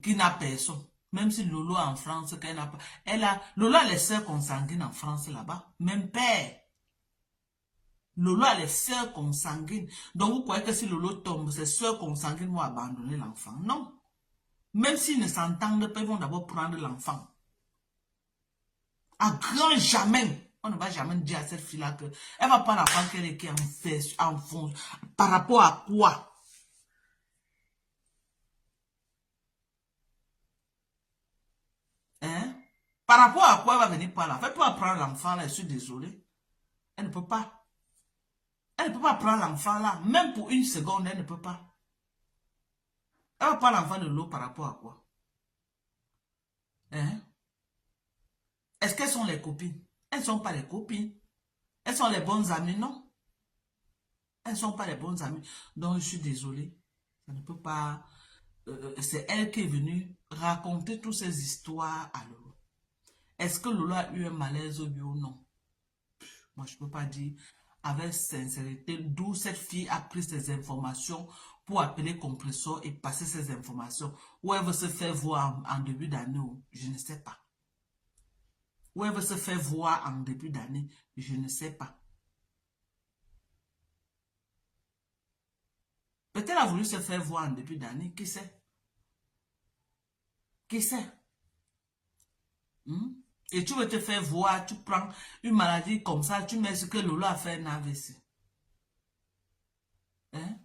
qui n'a personne. Même si Lolo en France, qu'elle n'a pas. Lolo a les sœurs consanguines en France là-bas. Même père. Lolo a les sœurs consanguines. Donc vous croyez que si Lolo tombe, ses sœurs consanguines vont abandonner l'enfant? Non. Même s'ils ne s'entendent pas, ils vont d'abord prendre l'enfant. À grand jamais. On ne va jamais dire à cette fille-là que elle va pas la prendre qu'elle est en fond. Par rapport à quoi? Hein? Par rapport à quoi elle va venir par là? Elle peut pas prendre l'enfant là, je suis désolé. Elle ne peut pas. Elle ne peut pas prendre l'enfant là. Même pour une seconde, elle ne peut pas. Elle va prendre l'enfant de l'eau par rapport à quoi? Hein? Est-ce qu'elles sont les copines? Elles ne sont pas les copines. Elles sont les bonnes amies, non? Elles ne sont pas les bonnes amies. Donc, je suis désolé. Ça ne peut pas... c'est elle qui est venue raconter toutes ces histoires à Lolo. Est-ce que Lolo a eu un malaise ou non? Moi, je ne peux pas dire avec sincérité d'où cette fille a pris ces informations pour appeler compresseur et passer ces informations. Où elle veut se faire voir en début d'année, je ne sais pas. Où elle veut se faire voir en début d'année, je ne sais pas. Peut-être elle a voulu se faire voir en début d'année, qui sait? Qui sait? Et tu veux te faire voir, tu prends une maladie comme ça, tu mets ce que Lolo a fait un AVC. Hein?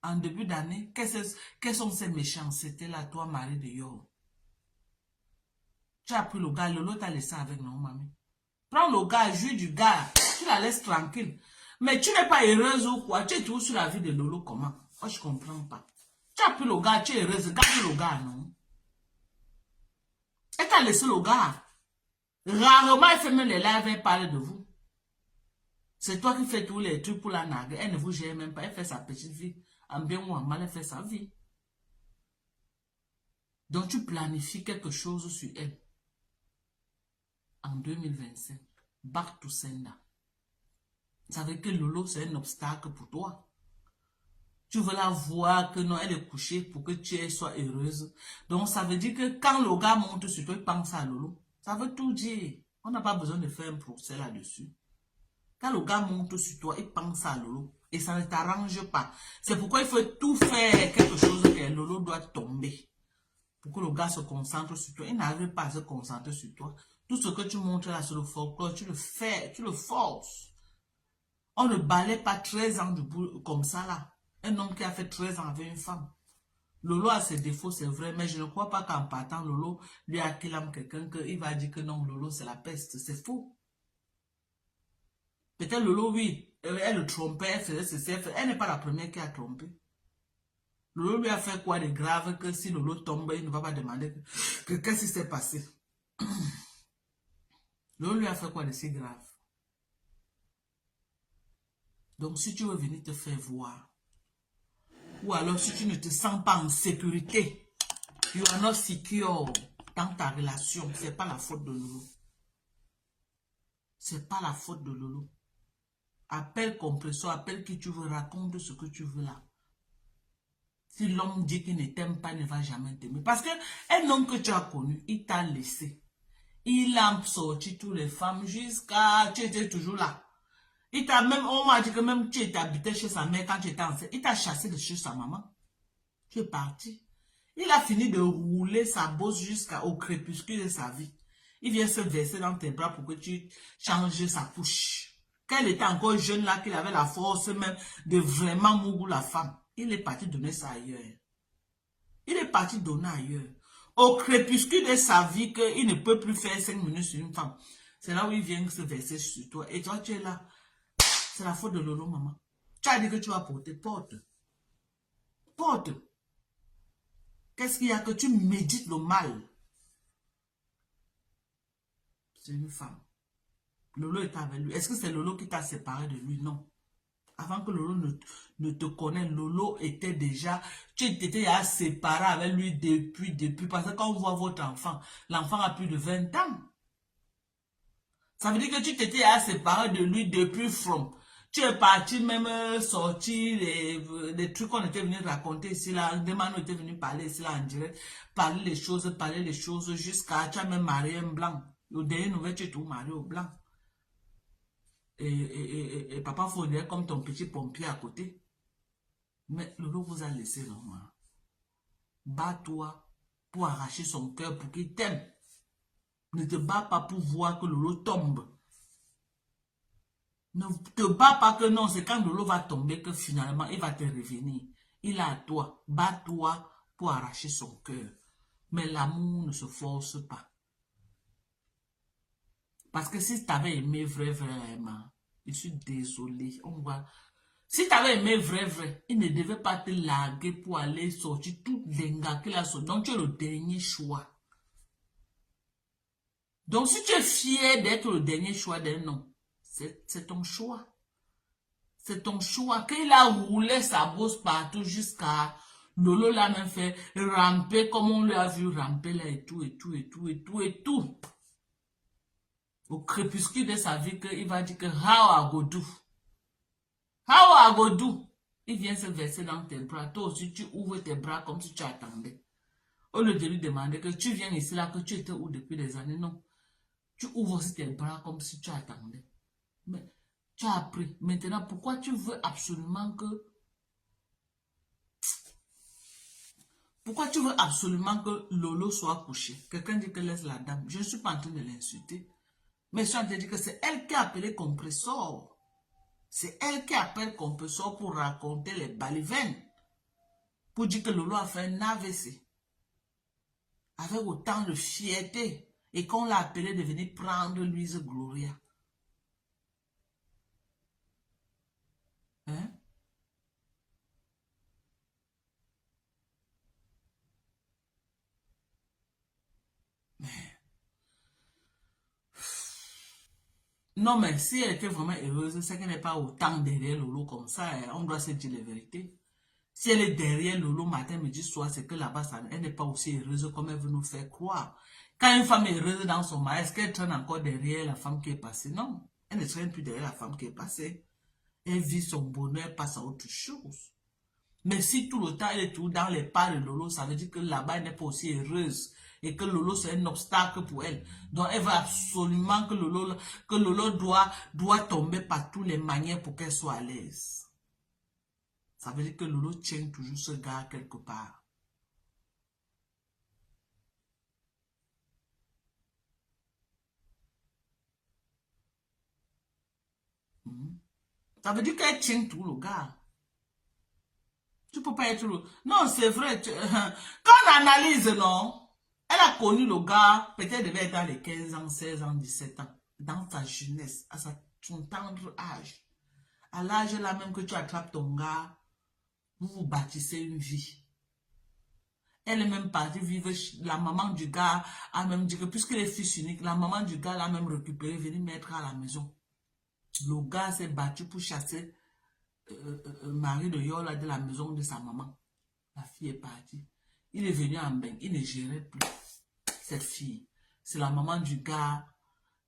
En début d'année, quelles sont ces méchancetés-là, toi, mari de Yo? Tu as pris le gars, Lolo t'a laissé avec non, mamie. Prends le gars, jouis du gars, tu la laisses tranquille. Mais tu n'es pas heureuse ou quoi? Tu es toujours sur la vie de Lolo, comment? Moi, je ne comprends pas. Tu as pris le gars, tu es heureuse, garde le gars, non? Et t'as laissé le gars. Rarement, elle fait même les lives, elle parle de vous. C'est toi qui fais tous les trucs pour la narguer. Elle ne vous gère même pas. Elle fait sa petite vie. En bien ou en mal, elle fait sa vie. Donc, tu planifies quelque chose sur elle. En 2025. Back to sender. Ça veut dire que Lolo, c'est un obstacle pour toi. Tu veux la voir que non, elle est couchée pour que tu sois heureuse. Donc, ça veut dire que quand le gars monte sur toi, il pense à Lolo. Ça veut tout dire. On n'a pas besoin de faire un procès là-dessus. Quand le gars monte sur toi, il pense à Lolo. Et ça ne t'arrange pas. C'est pourquoi il faut tout faire quelque chose que Lolo doit tomber. Pour que le gars se concentre sur toi. Il n'arrive pas à se concentrer sur toi. Tout ce que tu montres là sur le folklore, tu le fais, tu le forces. On ne balaie pas 13 ans debout comme ça là. Un homme qui a fait 13 ans avec une femme. Lolo a ses défauts, c'est vrai, mais je ne crois pas qu'en partant, Lolo lui a qu'il aime quelqu'un, qu'il va dire que non, Lolo c'est la peste. C'est faux. Peut-être Lolo, oui, elle le trompait, elle faisait ceci, elle n'est pas la première qui a trompé. Lolo lui a fait quoi de grave que si Lolo tombe, il ne va pas demander qu'est-ce qui s'est passé. Lolo lui a fait quoi de si grave. Donc si tu veux venir te faire voir, ou alors si tu ne te sens pas en sécurité, you are not secure dans ta relation, c'est pas la faute de Lolo. C'est pas la faute de Lolo. Appelle compresseur, appelle qui tu veux, raconte ce que tu veux là. Si l'homme dit qu'il ne t'aime pas, il ne va jamais t'aimer. Parce que un homme que tu as connu, il t'a laissé. Il a sorti toutes les femmes jusqu'à... Tu étais toujours là. Il t'a même... On m'a dit que même tu étais habité chez sa mère quand tu étais enceinte. Il t'a chassé de chez sa maman. Tu es parti. Il a fini de rouler sa bosse jusqu'au crépuscule de sa vie. Il vient se verser dans tes bras pour que tu changes sa couche. Quand il était encore jeune là, qu'il avait la force même de vraiment mourir la femme. Il est parti donner ça ailleurs. Il est parti donner ailleurs. Au crépuscule de sa vie, qu'il ne peut plus faire 5 minutes sur une femme. C'est là où il vient se verser sur toi. Et toi, tu es là. C'est la faute de Lolo, maman. Tu as dit que tu vas porter. Porte. Porte. Qu'est-ce qu'il y a que tu médites le mal? C'est une femme. Lolo est avec lui. Est-ce que c'est Lolo qui t'a séparé de lui? Non. Avant que Lolo ne te connaisse, Lolo était déjà... Tu étais déjà séparé avec lui depuis. Parce que quand on voit votre enfant, l'enfant a plus de 20 ans. Ça veut dire que tu t'étais séparé de lui depuis from. Tu es parti même sortir les trucs qu'on était venu raconter ici, là. Des manos étaient venus parler ici, là, en direct. Parler les choses, jusqu'à tu as même marié un blanc. Le dernier nouvelle, tu es tout marié au blanc. Et papa faudrait comme ton petit pompier à côté. Mais Lolo vous a laissé, non? Bats-toi pour arracher son cœur, pour qu'il t'aime. Ne te bats pas pour voir que Lolo tombe. Ne te bats pas que non, c'est quand Lolo va tomber que finalement il va te revenir. Il est à toi. Bats-toi pour arracher son cœur. Mais l'amour ne se force pas. Parce que si tu avais aimé vraiment, je suis désolé. On voit. Si tu avais aimé vrai, il ne devait pas te larguer pour aller sortir toutes les gars qu'il a sorti. Donc tu es le dernier choix. Donc si tu es fier d'être le dernier choix d'un homme, c'est ton choix. C'est ton choix. Qu'il a roulé sa bosse partout jusqu'à Lolo l'a même fait ramper comme on lui a vu ramper là et tout, et tout, et tout, et tout, et tout. Au crépuscule de sa vie, il va dire que how I go do. How I go do. Il vient se verser dans tes bras. Toi aussi, tu ouvres tes bras comme si tu attendais. Au lieu de lui demander que tu viens ici là, que tu étais où depuis des années, non. Tu ouvres aussi tes bras comme si tu attendais. Mais tu as appris. Maintenant, pourquoi tu veux absolument que... Pourquoi tu veux absolument que Lolo soit couché? Quelqu'un dit que laisse la dame. Je ne suis pas en train de l'insulter. Mais je suis en train de dire que c'est elle qui a appelé compresseur. C'est elle qui appelle compresseur pour raconter les balivernes. Pour dire que Lolo a fait un AVC. Avec autant de fierté. Et qu'on l'a appelé de venir prendre Louise Gloria. Hein? Non, mais si elle était vraiment heureuse, c'est qu'elle n'est pas autant derrière Lolo comme ça. On doit se dire la vérité. Si elle est derrière Lolo matin, midi, soir, c'est que là-bas, elle n'est pas aussi heureuse comme elle veut nous faire croire. Quand une femme est heureuse dans son mari, est-ce qu'elle traîne encore derrière la femme qui est passée? Non. Elle ne traîne plus derrière la femme qui est passée. Elle vit son bonheur, elle passe à autre chose. Mais si tout le temps elle est tout dans les pas de Lolo, ça veut dire que là-bas, elle n'est pas aussi heureuse. Et que Lolo, c'est un obstacle pour elle. Donc, elle veut absolument que Lolo doit tomber par toutes les manières pour qu'elle soit à l'aise. Ça veut dire que Lolo tient toujours ce gars quelque part. Ça veut dire qu'elle tient tout le gars. Tu peux pas être le... Non, c'est vrai. Quand on analyse, non, elle a connu le gars, peut-être devait être dans les 15 ans, 16 ans, 17 ans, dans sa jeunesse, à son tendre âge. À l'âge là même que tu attrapes ton gars, vous vous bâtissez une vie. Elle est même partie vivre, la maman du gars a même dit que puisqu'elle est fils unique, la maman du gars l'a même récupéré, venue mettre à la maison. Le gars s'est battu pour chasser Marie de Yola de la maison de sa maman. La fille est partie. Il est venu en bain, il ne gérait plus cette fille. C'est la maman du gars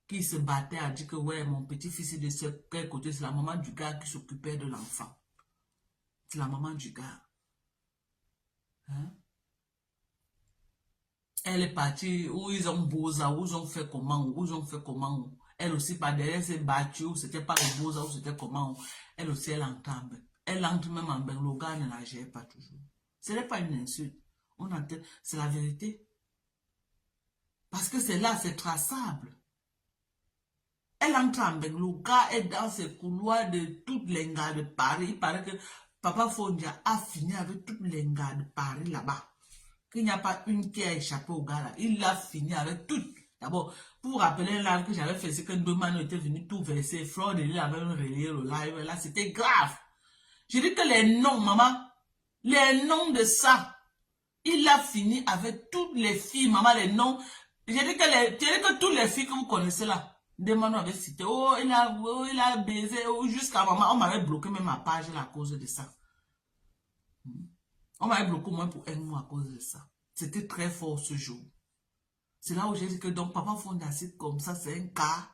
qui se battait à dire que ouais, mon petit-fils est de quel côté, c'est la maman du gars qui s'occupait de l'enfant. C'est la maman du gars. Hein? Elle est partie, où ils ont Boza, où ils ont fait comment, où ils ont fait comment. Elle aussi, par derrière, s'est battue, où c'était pas le Boza, où c'était comment. Elle aussi, elle entre en bain. Elle entre même en bain, le gars ne la gère pas toujours. Ce n'est pas une insulte. C'est la vérité. Parce que c'est là, c'est traçable. Elle entre en bain, le gars est dans ces couloirs de toutes les gars de Paris. Il paraît que Papa Fondia a fini avec toutes les gars de Paris là-bas. Qu'il n'y a pas une qui a échappé au gars là. Il l'a fini avec toutes. D'abord, pour vous rappeler un live que j'avais fait, c'est que Ndoman était venu tout verser. Fraud, il avait relayé le live. Là, c'était grave. Je dis que les noms, maman, les noms de ça, il a fini avec toutes les filles, maman, les noms. Je dis que toutes les filles que vous connaissez là, Ndoman avait cité, oh, il a baisé, oh, jusqu'à maman, on m'avait bloqué même ma page là, à cause de ça. On m'avait bloqué au moins pour un mois à cause de ça. C'était très fort ce jour. C'est là où j'ai dit que donc Papa Fonda, c'est comme ça, c'est un cas.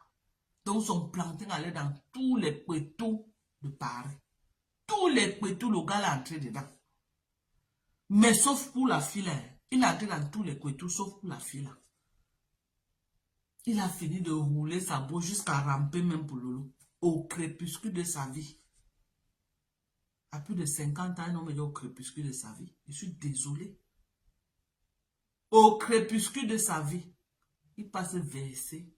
Donc son plantain allait dans tous les pétaux de Paris. Tous les couetous, le gars l'a entré dedans. Mais sauf pour la fille, hein. Il a entré dans tous les couetous, sauf pour la fille. Là. Il a fini de rouler sa bouche jusqu'à ramper même pour Lolo. Au crépuscule de sa vie. À plus de 50 ans, un homme est au crépuscule de sa vie. Je suis désolé. Au crépuscule de sa vie, il passe verser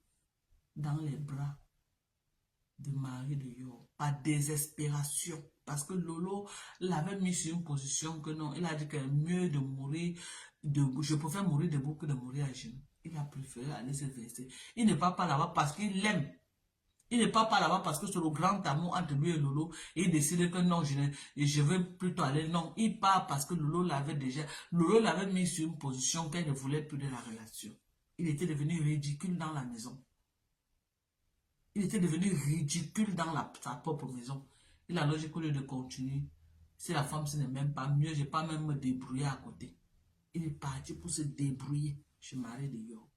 dans les bras de Marie de York par désespération. Parce que Lolo l'avait mis sur une position que non, il a dit qu'il est mieux de mourir debout. Je préfère mourir debout que de mourir à genoux. Il a préféré aller se verser. Il n'est pas là-bas parce qu'il l'aime. Il n'est pas là-bas parce que c'est le grand amour entre lui et Lolo. Et il décide que non, je veux plutôt aller. Non, il part parce que Lolo l'avait déjà. Lolo l'avait mis sur une position qu'elle ne voulait plus de la relation. Il était devenu ridicule dans la maison. Il était devenu ridicule dans sa propre maison. Il a logique au lieu de continuer. Si la femme, ce n'est même pas mieux, je n'ai pas même me débrouiller à côté. Il est parti pour se débrouiller chez Marie de York.